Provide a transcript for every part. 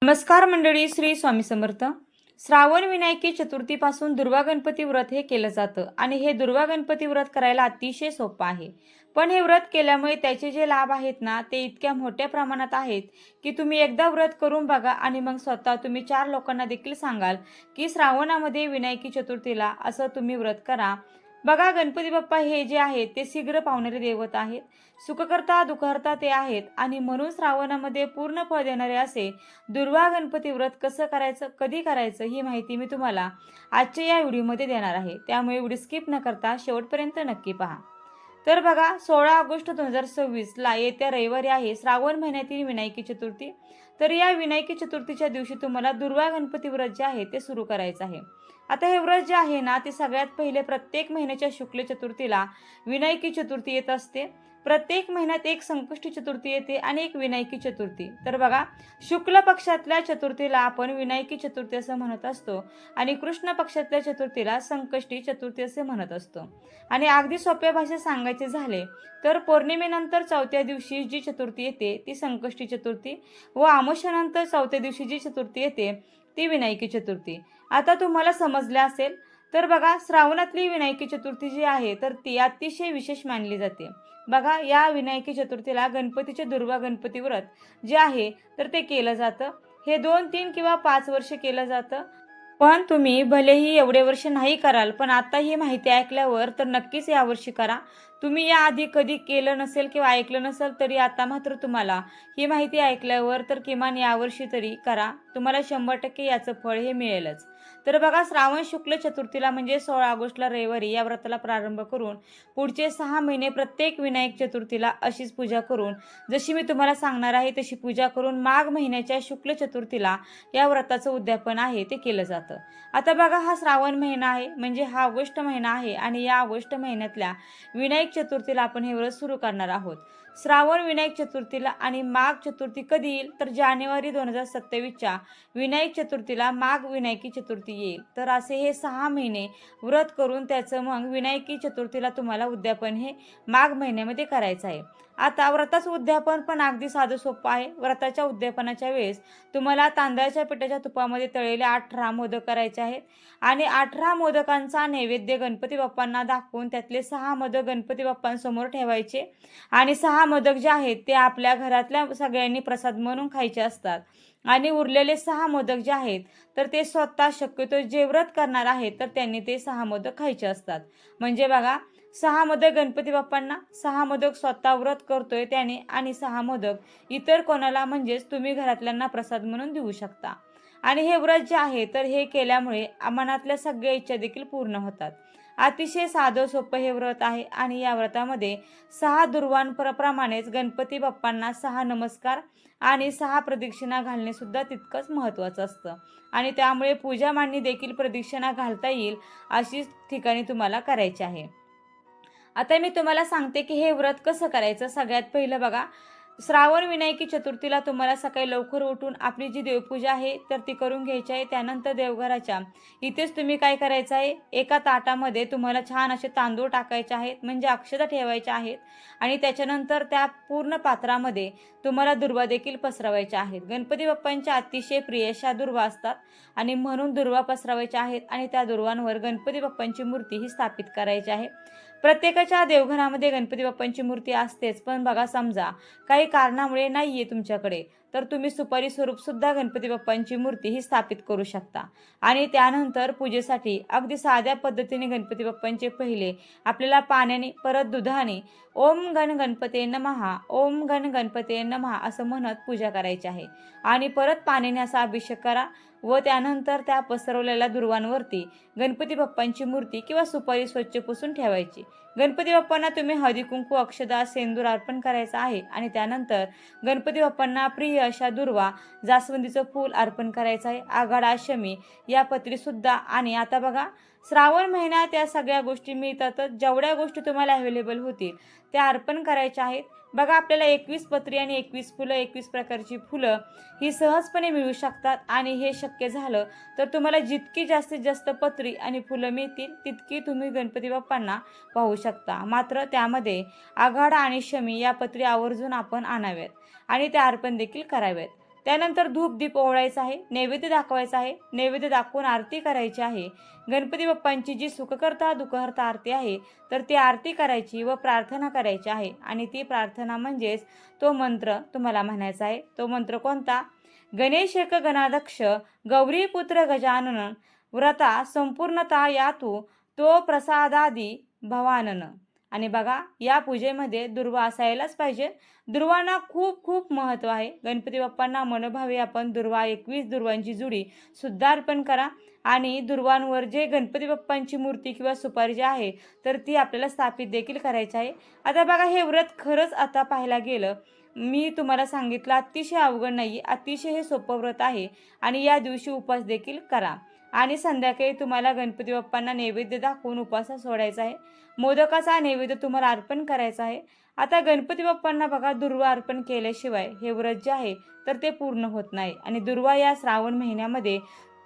नमस्कार मंडळी, श्री स्वामी समर्थ. श्रावण विनायकी चतुर्थीपासून दुर्वा गणपती व्रत हे केलं जातं आणि हे दुर्वा गणपती व्रत करायला अतिशय सोपं आहे. पण हे व्रत केल्यामुळे त्याचे जे लाभ आहेत ना, ते इतक्या मोठ्या प्रमाणात आहेत की तुम्ही एकदा व्रत करून बघा आणि मग स्वतः तुम्ही 4 लोकांना देखील सांगाल की श्रावणामध्ये विनायकी चतुर्थीला असं तुम्ही व्रत करा. बघा, गणपती बाप्पा हे जे आहेत ते शीघ्र पावणारे दैवत आहेत. सुखकर्ता दुःखहर्ता ते आहेत आणि म्हणून श्रावणामध्ये पूर्ण फळ देणारे असे दुर्वा गणपती व्रत कसं करायचं, कधी करायचं, ही माहिती मी तुम्हाला आजच्या या व्हिडिओमध्ये देणार आहे. त्यामुळे व्हिडिओ स्किप न करता शेवटपर्यंत नक्की पहा. तर बघा, 16 ऑगस्ट 2026ला येत्या रविवारी आहे श्रावण महिन्यातील विनायकी चतुर्थी. तर या विनायकी चतुर्थीच्या दिवशी तुम्हाला दुर्वा गणपती व्रत जे आहे ते सुरू करायचं आहे. आता हे व्रत जे आहे ना, ते सगळ्यात पहिले प्रत्येक महिन्याच्या शुक्ल चतुर्थीला विनायकी चतुर्थी येत असते. प्रत्येक महिन्यात एक संकष्टी चतुर्थी येते आणि एक विनायकी चतुर्थी. तर बघा, शुक्ल पक्षातल्या चतुर्थीला आपण विनायकी चतुर्थी असं म्हणत असतो आणि कृष्ण पक्षातल्या चतुर्थीला संकष्टी चतुर्थी असे म्हणत असतो. आणि अगदी सोप्या भाषेत सांगायचे झाले तर पौर्णिमेनंतर चौथ्या दिवशी जी चतुर्थी येते ती संकष्टी चतुर्थी व अमावस्येनंतर चौथ्या दिवशी जी चतुर्थी येते ती विनायकी चतुर्थी. आता तुम्हाला समजले असेल. तर बघा, श्रावणातली विनायकी चतुर्थी जी आहे तर ती अतिशय विशेष मानली जाते. बघा, या विनायकी चतुर्थीला गणपतीचे दुर्वा गणपती व्रत जे आहे तर ते केलं जातं. हे 2, 3 किंवा 5 वर्ष केलं जातं. पण तुम्ही भलेही एवढे वर्ष नाही कराल, पण आता ही माहिती ऐकल्यावर तर नक्कीच यावर्षी करा. तुम्ही याआधी कधी केलं नसेल किंवा ऐकलं नसेल तरी आता मात्र तुम्हाला ही माहिती ऐकल्यावर तर किमान यावर्षी तरी करा. तुम्हाला 100% याचं फळ हे मिळेलच. तर बघा, श्रावण शुक्ल चतुर्थीला म्हणजे 16 ऑगस्टला रविवारी या व्रताला प्रारंभ करून पुढचे 6 महिने प्रत्येक विनायक चतुर्थीला अशीच पूजा करून, जशी मी तुम्हाला सांगणार आहे तशी पूजा करून माघ महिन्याच्या शुक्ल चतुर्थीला या व्रताचं उद्यापन आहे ते केलं जातं. आता बघा, हा श्रावण महिना आहे म्हणजे हा ऑगस्ट महिना आहे आणि या ऑगस्ट महिन्यातल्या विनायक चतुर्थीला आपण हे व्रत सुरू करणार आहोत. श्रावण विनायक चतुर्थीला आणि माघ चतुर्थी कधी येईल तर जानेवारी 2027च्या विनायक चतुर्थीला माघ विनायकी चतुर्थी येईल. तर असे हे 6 महिने व्रत करून त्याचं मग विनायकी चतुर्थीला तुम्हाला उद्यापन हे माघ महिन्यामध्ये करायचं आहे. आता व्रताचं उद्यापन पण अगदी साधं सोपं आहे. व्रताच्या उद्यापनाच्या वेळेस तुम्हाला तांदळाच्या पिठाच्या तुपामध्ये तळलेले 18 मोदक करायचे आहेत आणि 18 मोदकांचा नैवेद्य गणपती बाप्पांना दाखवून त्यातले 6 मोदक गणपती बाप्पांसमोर ठेवायचे आणि 6 मोदक जे आहेत ते आपल्या घरातल्या सगळ्यांनी प्रसाद म्हणून खायचे असतात. आणि उरलेले 6 मोदक जे आहेत तर ते स्वतः शक्यतो जे व्रत करणार आहेत तर त्यांनी ते 6 मोदक खायचे असतात. म्हणजे बघा, 6 मोदक गणपती बाप्पांना, 6 मोदक स्वतः व्रत करतोय त्याने आणि 6 मोदक इतर कोणाला म्हणजेच तुम्ही घरातल्यांना प्रसाद म्हणून देऊ शकता. आणि हे व्रत जे आहे तर हे केल्यामुळे मनातल्या सगळ्या इच्छा देखील पूर्ण होतात. अतिशय साधं सोपं हे व्रत आहे आणि या व्रतामध्ये 6 दुर्वांप्रमाणेच गणपती बाप्पांना 6 नमस्कार आणि 6 प्रदक्षिणा घालणे सुद्धा तितकंच महत्त्वाचं असतं. आणि त्यामुळे पूजा मांडणी देखील प्रदक्षिणा घालता येईल अशी ठिकाणी तुम्हाला करायची आहे. आता मी तुम्हाला सांगते की हे व्रत कसं करायचं. सगळ्यात पहिलं बघा, श्रावण विनायकी चतुर्थीला तुम्हाला सकाळी लवकर उठून आपली जी देवपूजा आहे तर ती करून घ्यायची आहे. त्यानंतर देवघराच्या इथेच तुम्ही काय करायचं आहे, एका ताटामध्ये तुम्हाला छान असे तांदूळ टाकायचे आहेत म्हणजे अक्षता ठेवायच्या आहेत आणि त्याच्यानंतर त्या पूर्ण पात्रामध्ये तुम्हाला दुर्वा देखील पसरवायच्या आहेत. गणपती बाप्पांच्या अतिशय प्रिय अशा दुर्वा असतात आणि म्हणून दुर्वा पसरवायच्या आहेत आणि त्या दुर्वांवर गणपती बाप्पांची मूर्ती ही स्थापित करायची आहे. प्रत्येकाच्या देवघरामध्ये गणपती बाप्पांची मूर्ती असतेच, पण बघा, समजा काही कारणामुळे नाही आहे तुमच्याकडे तर तुम्ही सुपारी स्वरूप सुद्धा गणपती बाप्पांची मूर्ती ही स्थापित करू शकता. आणि त्यानंतर पूजेसाठी अगदी साध्या पद्धतीने गणपती बाप्पांचे पहिले आपल्याला पाण्याने परत दुधाने ओम गण गणपते नमः, ओम गण गणपते नमः असं म्हणत पूजा करायची आहे. आणि परत पाण्याने असा अभिषेक करा व त्यानंतर त्या पसरवलेल्या दुर्वांवरती गणपती बाप्पांची मूर्ती किंवा सुपारी स्वच्छ पुसून ठेवायची. गणपती बाप्पांना तुम्ही हळदी कुंकू अक्षदा सेंदूर अर्पण करायचं आहे आणि त्यानंतर गणपती बाप्पांना प्रिय अशा दुर्वा जास्वंदीचं फूल अर्पण करायचं आहे, आघाडा शमी या पत्री सुद्धा. आणि आता बघा, श्रावण महिन्यात या सगळ्या गोष्टी मिळतातच. जेवढ्या गोष्टी तुम्हाला अवेलेबल होतील त्या अर्पण करायच्या आहेत. बघा, आपल्याला 21 पत्री आणि 21 फुलं, 21 प्रकारची फुलं ही सहजपणे मिळू शकतात. आणि हे शक्य झालं तर तुम्हाला जितकी जास्तीत जास्त पत्री आणि फुलं मिळतील तितकी तुम्ही गणपती बाप्पांना पाहू शकता. मात्र त्यामध्ये आघाडा आणि शमी या पत्री आवर्जून आपण आणाव्यात आणि त्या अर्पण देखील कराव्यात. त्यानंतर धूप दीप ओवाळायचा आहे, नैवेद्य दाखवायचा आहे, नैवेद्य दाखवून आरती करायची आहे. गणपती बाप्पांची जी सुखकर्ता दुःखहर्ता आरती आहे तर ती आरती करायची व प्रार्थना करायची आहे. आणि ती प्रार्थना म्हणजेच तो मंत्र तुम्हाला म्हणायचा आहे. तो मंत्र कोणता? गणेशक गणाध्यक्ष गौरीपुत्र गजानन व्रता संपूर्णता यातू तो प्रसादादी भवानन. आणि बघा, या पूजेमध्ये दुर्वा असायलाच पाहिजे. दुर्वांना खूप खूप महत्त्व आहे. गणपती बाप्पांना मनोभावे आपण दुर्वा 21 दुर्वांची जुडी सुद्धा अर्पण करा. आणि दुर्वांवर जे गणपती बाप्पांची मूर्ती किंवा सुपारी जी आहे तर ती आपल्याला स्थापित देखील करायची आहे. आता बघा, हे व्रत खरंच आता पाहायला गेलं, मी तुम्हाला सांगितलं, अतिशय अवघड नाही, अतिशय हे सोपं व्रत आहे. आणि या दिवशी उपवास देखील करा. आणि संध्याकाळी तुम्हाला गणपती बाप्पांना नैवेद्य दाखवून उपवास सोडायचा आहे. मोदकाचा नैवेद्य तुम्हाला अर्पण करायचा आहे. आता गणपती बाप्पांना बघा, दुर्वा अर्पण केल्याशिवाय हे व्रत जे आहे तर ते पूर्ण होत नाही. आणि दुर्वा या श्रावण महिन्यामध्ये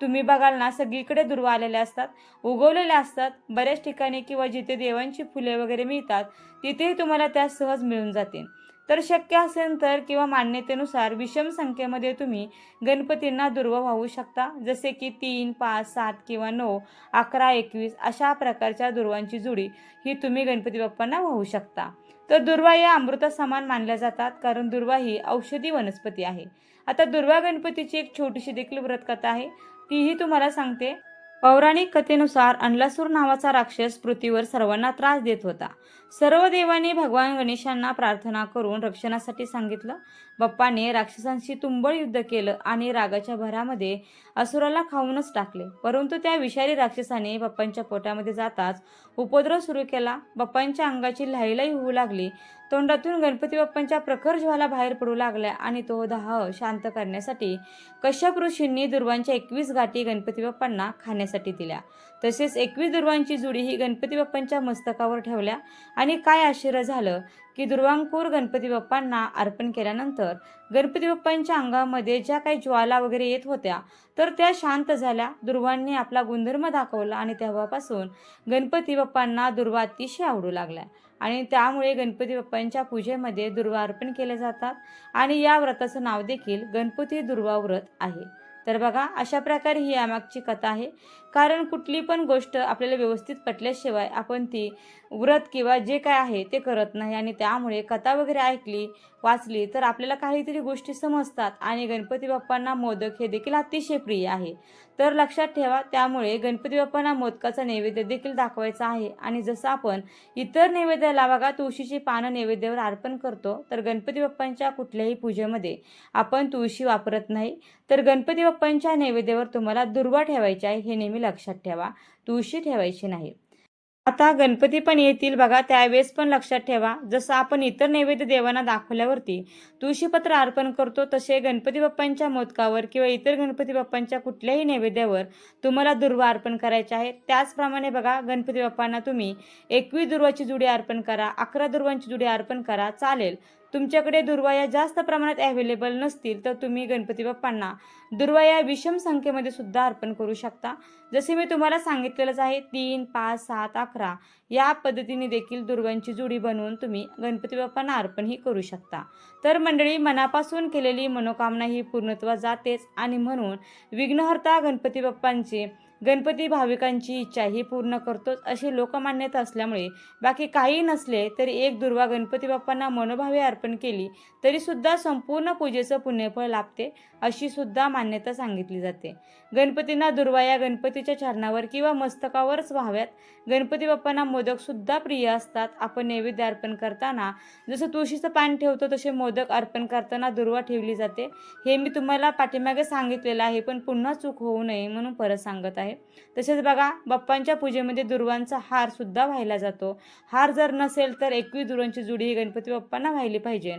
तुम्ही बघाल ना, सगळीकडे दुर्वा आलेल्या असतात, उगवलेल्या असतात. बऱ्याच ठिकाणी किंवा जिथे देवांची फुले वगैरे मिळतात तिथेही तुम्हाला त्या सहज मिळून जातील. तर शक्य असेल तर किंवा मान्यतेनुसार विषम संख्येमध्ये तुम्ही गणपतींना दुर्वा वाहू शकता. जसे की 3, 5, 7 किंवा 9, 11, 21 अशा प्रकारच्या दुर्वांची जुडी ही तुम्ही गणपती बाप्पांना वाहू शकता. तर दुर्वा या अमृतासमान मानल्या जातात, कारण दुर्वा ही औषधी वनस्पती आहे. आता दुर्वा गणपतीची एक छोटीशी देखील व्रतकथा आहे, तीही तुम्हाला सांगते. पौराणिक कथेनुसार अंलासूर नावाचा राक्षस पृथ्वीवर सर्वांना त्रास देत होता. सर्व देवांनी भगवान गणेशांना प्रार्थना करून रक्षणासाठी सांगितलं. बाप्पाने राक्षसांशी तुंबळ युद्ध केलं आणि रागाच्या भरामध्ये असुराला खाऊनच टाकले. परंतु त्या विषारी राक्षसाने बाप्पांच्या पोटामध्ये जाताच उपद्रव सुरू केला. बाप्पांच्या अंगाची लहाईलाई होऊ लागली. तोंडातून गणपती बाप्पांच्या प्रखर ज्वाला बाहेर पडू लागल्या आणि तो दाह शांत करण्यासाठी कश्यप ऋषींनी दुर्वांच्या 21 गाठी गणपती बाप्पांना खाण्यासाठी दिल्या. तसेच 21 दुर्वांची जुडी ही गणपती बाप्पांच्या मस्तकावर ठेवल्या. आणि काय आश्चर्य झालं की दुर्वांकूर गणपती बाप्पांना अर्पण केल्यानंतर गणपती बाप्पांच्या अंगामध्ये ज्या काही ज्वाला वगैरे येत होत्या तर त्या शांत झाल्या. दुर्वांनी आपला गुणधर्म दाखवला आणि तेव्हापासून गणपती बाप्पांना दुर्वा अतिशय आवडू लागल्या. आणि त्यामुळे गणपती बाप्पांच्या पूजेमध्ये दुर्वा अर्पण केले जातात. आणि या व्रताचं नाव देखील गणपती दुर्वा व्रत आहे. तर बघा, अशा प्रकारे ही यामागची कथा आहे. कारण कुठली पण गोष्ट आपल्याला व्यवस्थित पटल्याशिवाय आपण ती व्रत किंवा जे काय आहे ते करत नाही. आणि त्यामुळे कथा वगैरे ऐकली वाचली तर आपल्याला काहीतरी गोष्टी समजतात. आणि गणपती बाप्पांना मोदक हे देखील अतिशय प्रिय आहे. तर लक्षात ठेवा, त्यामुळे गणपती बाप्पांना मोदकाचा नैवेद्य देखील दाखवायचा आहे. आणि जसं आपण इतर नैवेद्याला बघा तुळशीची पानं नैवेद्यावर अर्पण करतो, तर गणपती बाप्पांच्या कुठल्याही पूजेमध्ये आपण तुळशी वापरत नाही. तर गणपती बाप्पांच्या नैवेद्यावर तुम्हाला दुर्वा ठेवायची आहे, हे नेहमी लक्षात ठेवा, तुळशी ठेवायची नाही. आता गणपती पण येतील बघा, त्यावेळेस पण लक्षात ठेवा, जसं आपण इतर नैवेद्य देवांना दाखवल्यावरती तुळशीपत्र अर्पण करतो तसे गणपती बाप्पांच्या मोदकावर किंवा इतर गणपती बाप्पांच्या कुठल्याही नैवेद्यावर तुम्हाला दुर्वा अर्पण करायचे आहे. त्याचप्रमाणे बघा, गणपती बाप्पांना तुम्ही 21 दुर्वाची जुडी अर्पण करा, 11 दुर्वांची जुडी अर्पण करा, चालेल. तुमच्याकडे दुर्वा या जास्त प्रमाणात अवेलेबल नसतील तर तुम्ही गणपती बाप्पांना दुर्वा या विषम संख्येमध्ये सुद्धा अर्पण करू शकता. जसे मी तुम्हाला सांगितलेलंच आहे, 3, 5, 7, 11 या पद्धतीने देखील दुर्वांची जुडी बनवून तुम्ही गणपती बाप्पांना अर्पणही करू शकता. तर मंडळी, मनापासून केलेली मनोकामना ही पूर्णत्वास जातेच. आणि म्हणून विघ्नहर्ता गणपती बाप्पांची गणपती भाविकांची इच्छा ही पूर्ण करतोच अशी लोकमान्यता असल्यामुळे बाकी काही नसले तरी एक दुर्वा गणपती बाप्पांना मनोभावे अर्पण केली तरी सुद्धा संपूर्ण पूजेचं पुण्यफळ लाभते अशी सुद्धा मान्यता सांगितली जाते. गणपतींना दुर्वा या गणपतीच्या चरणावर किंवा मस्तकावरच व्हाव्यात. गणपती बाप्पांना मोदक सुद्धा प्रिय असतात. आपण नैवेद्य अर्पण करताना जसं तुळशीचं पान ठेवतो तसे मोदक अर्पण करताना दुर्वा ठेवली जाते. हे मी तुम्हाला पाठीमागे सांगितलेलं आहे, पण पुन्हा चूक होऊ नये म्हणून परत सांगत आहे. तसेच बघा, बाप्पांच्या पूजेमध्ये दुर्वांचा हार सुद्धा वाहिला जातो. हार जर नसेल तर 21 दुर्वांची जुडी गणपती बाप्पांना वाहिली पाहिजे.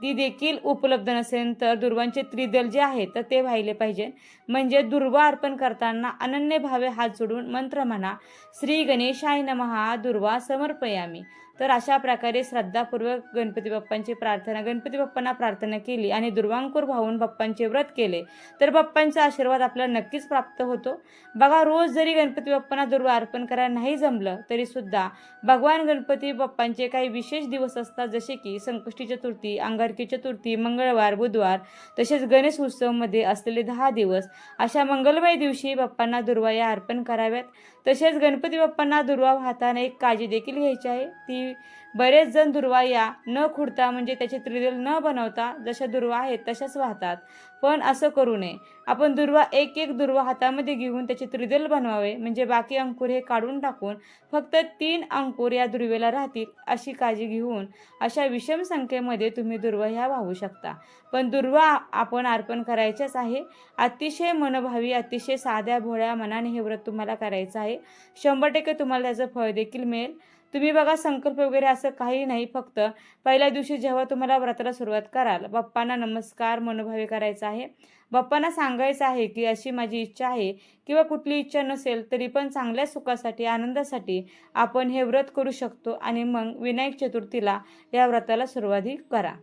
ती देखील उपलब्ध नसेल तर दुर्वांचे त्रिदल जे आहे तर ते वाहिले पाहिजे. म्हणजे दुर्वा अर्पण करताना अनन्य भावे हात जोडून मंत्र म्हणा, श्री गणेशाय नमः दुर्वा समर्पयामी. तर अशा प्रकारे श्रद्धापूर्वक गणपती बाप्पांची प्रार्थना, गणपती बाप्पांना प्रार्थना केली आणि दुर्वांकुर भावून बाप्पांचे व्रत केले तर बाप्पांचा आशीर्वाद आपल्याला नक्कीच प्राप्त होतो. बघा, रोज जरी गणपती बाप्पांना दुर्वा अर्पण करायला नाही जमलं तरी सुद्धा भगवान गणपती बाप्पांचे काही विशेष दिवस असतात, जसे की संकष्टी चतुर्थी, अंगारकी अंगारकी चतुर्थी, मंगळवार, बुधवार तसेच गणेश उत्सवमध्ये असलेले 10 दिवस अशा मंगलमय दिवशी बाप्पांना दुर्वा या अर्पण कराव्यात. तसेच गणपती बाप्पांना दुर्वा वाहताना एक काळजी देखील घ्यायची आहे. ती बरेच जण दुर्वा या न खुडता म्हणजे त्याचे त्रिदल न बनवता जशा दुर्वा आहेत तशाच वाहतात, पण असं करू नये. आपण दुर्वा एक एक दुर्वा हातामध्ये घेऊन त्याचे त्रिदल बनवावे, म्हणजे बाकी अंकुर हे काढून टाकून फक्त 3 अंकुर या दुर्वेला राहतील अशी काळजी घेऊन अशा विषम संख्येमध्ये तुम्ही दुर्वा ह्या वाहू शकता. पण दुर्वा आपण अर्पण करायचेच आहे. अतिशय मनोभावी, अतिशय साध्या भोळ्या मनाने हे व्रत तुम्हाला करायचं आहे. 100% तुम्हाला त्याचं फळ देखील मिळेल. तुम्ही बघा, संकल्प वगैरे असं काही नाही, फक्त पहिल्या दिवशी जेव्हा तुम्हाला व्रताला सुरुवात कराल, बाप्पांना नमस्कार मनोभावे करायचा आहे. बाप्पांना सांगायचं आहे की अशी माझी इच्छा आहे, किंवा कुठली इच्छा नसेल तरी पण चांगल्या सुखासाठी, आनंदासाठी आपण हे व्रत करू शकतो. आणि मग विनायक चतुर्थीला या व्रताला सुरुवात करा.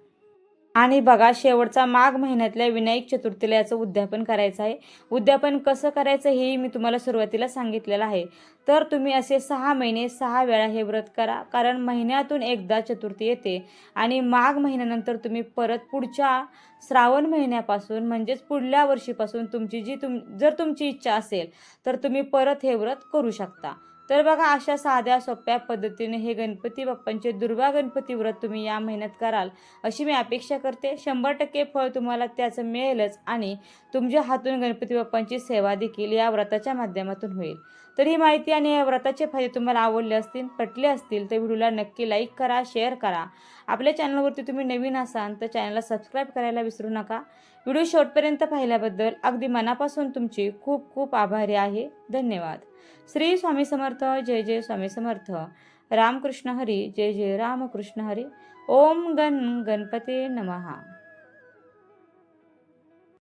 आणि बघा, शेवटचा माघ महिन्यातल्या विनायक चतुर्थीला याचं उद्यापन करायचं आहे. उद्यापन कसं करायचं हेही मी तुम्हाला सुरुवातीला सांगितलेलं आहे. तर तुम्ही असे 6 महिने 6 वेळा हे व्रत करा, कारण महिन्यातून एकदा चतुर्थी येते. आणि माघ महिन्यानंतर तुम्ही परत पुढच्या श्रावण महिन्यापासून म्हणजेच पुढल्या वर्षीपासून जर तुमची इच्छा असेल तर तुम्ही परत हे व्रत करू शकता. तर बघा, अशा साध्या सोप्या पद्धतीने हे गणपती बाप्पांचे दुर्वा गणपती व्रत तुम्ही या महिन्यात कराल अशी मी अपेक्षा करते. 100% फळ तुम्हाला त्याचं मिळेलच आणि तुमच्या हातून गणपती बाप्पांची सेवा देखील या व्रताच्या माध्यमातून होईल. तर ही माहिती आणि या व्रताचे फायदे तुम्हाला आवडले असतील, पटले असतील तर व्हिडिओला नक्की लाईक करा, शेअर करा. आपल्या चॅनलवरती तुम्ही नवीन असाल तर चॅनलला सबस्क्राईब करायला विसरू नका. व्हिडिओ शेवटपर्यंत पाहिल्याबद्दल अगदी मनापासून तुमची खूप खूप आभारी आहे. धन्यवाद. श्री स्वामी समर्थ. जय जय स्वामी समर्थ. रामकृष्ण हरी. जय जय रामकृष्ण हरी. ओम गण गणपते नमः.